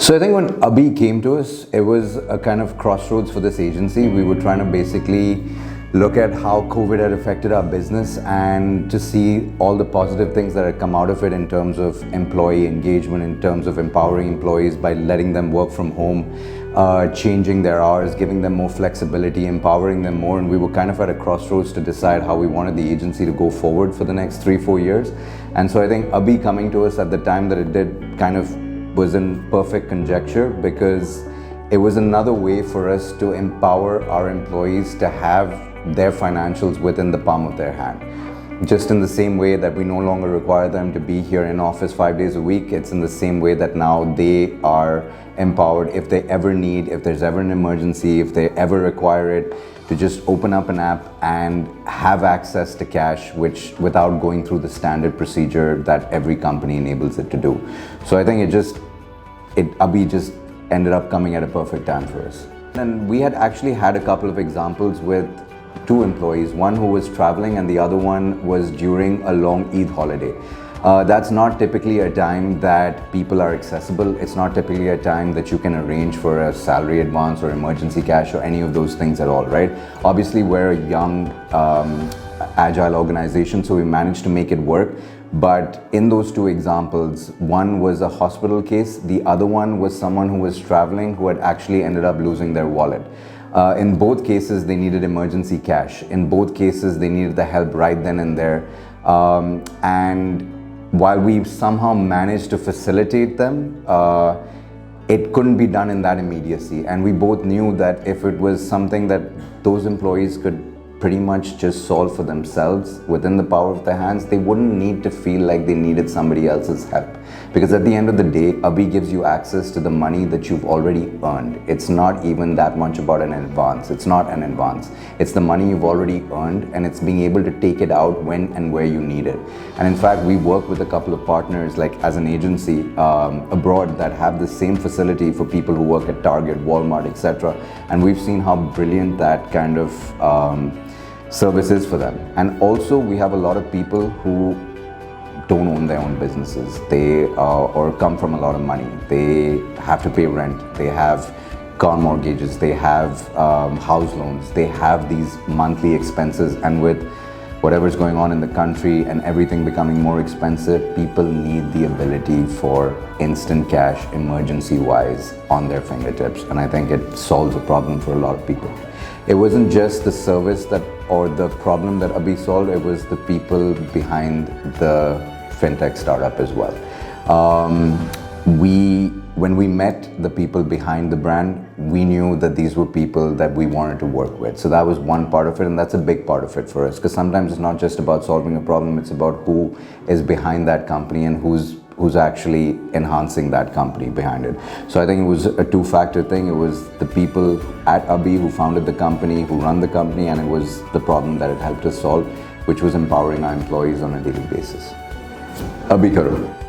So I think when Abhi came to us, it was a kind of crossroads for this agency. We were trying to basically look at how COVID had affected our business and to see all the positive things that had come out of it in terms of employee engagement, in terms of empowering employees by letting them work from home, changing their hours, giving them more flexibility, empowering them more. And we were kind of at a crossroads to decide how we wanted the agency to go forward for the next 3-4 years. And so I think Abhi coming to us at the time that it did kind of was in perfect conjecture, because it was another way for us to empower our employees to have their financials within the palm of their hand. Just in the same way that we no longer require them to be here in office 5 days a week, it's in the same way that now they are empowered if they ever need, if there's ever an emergency, if they ever require it, to just open up an app and have access to cash, which without going through the standard procedure that every company enables it to do. So I think Abhi just ended up coming at a perfect time for us. And we had actually had a couple of examples with 2 employees, one who was traveling and the other one was during a long Eid holiday. That's not typically a time that people are accessible. It's not typically a time that you can arrange for a salary advance or emergency cash or any of those things at all, right? Obviously, we're a young, agile organization, so we managed to make it work. But in those 2 examples, one was a hospital case, the other one was someone who was traveling who had actually ended up losing their wallet. In both cases, they needed emergency cash. In both cases, they needed the help right then and there. And while we somehow managed to facilitate them, it couldn't be done in that immediacy. And we both knew that if it was something that those employees could pretty much just solve for themselves within the power of their hands, they wouldn't need to feel like they needed somebody else's help. Because at the end of the day, Abhi gives you access to the money that you've already earned. It's not even that much about an advance. It's not an advance. It's the money you've already earned, and it's being able to take it out when and where you need it. And in fact, we work with a couple of partners, like as an agency abroad, that have the same facility for people who work at Target, Walmart, etc. And we've seen how brilliant that kind of services for them. And also we have a lot of people who don't own their own businesses. They or come from a lot of money. They have to pay rent. They have car mortgages. They have house loans. They have these monthly expenses. And with whatever's going on in the country and everything becoming more expensive, people need the ability for instant cash, emergency-wise, on their fingertips. And I think it solves a problem for a lot of people. It wasn't just the service or the problem that Abhi solved, it was the people behind the Fintech startup as well. When we met the people behind the brand, we knew that these were people that we wanted to work with. So that was one part of it, and that's a big part of it for us, because sometimes it's not just about solving a problem, it's about who is behind that company and who's actually enhancing that company behind it. So I think it was a 2-factor thing. It was the people at Abhi who founded the company, who run the company, and it was the problem that it helped us solve, which was empowering our employees on a daily basis. Abhi karo.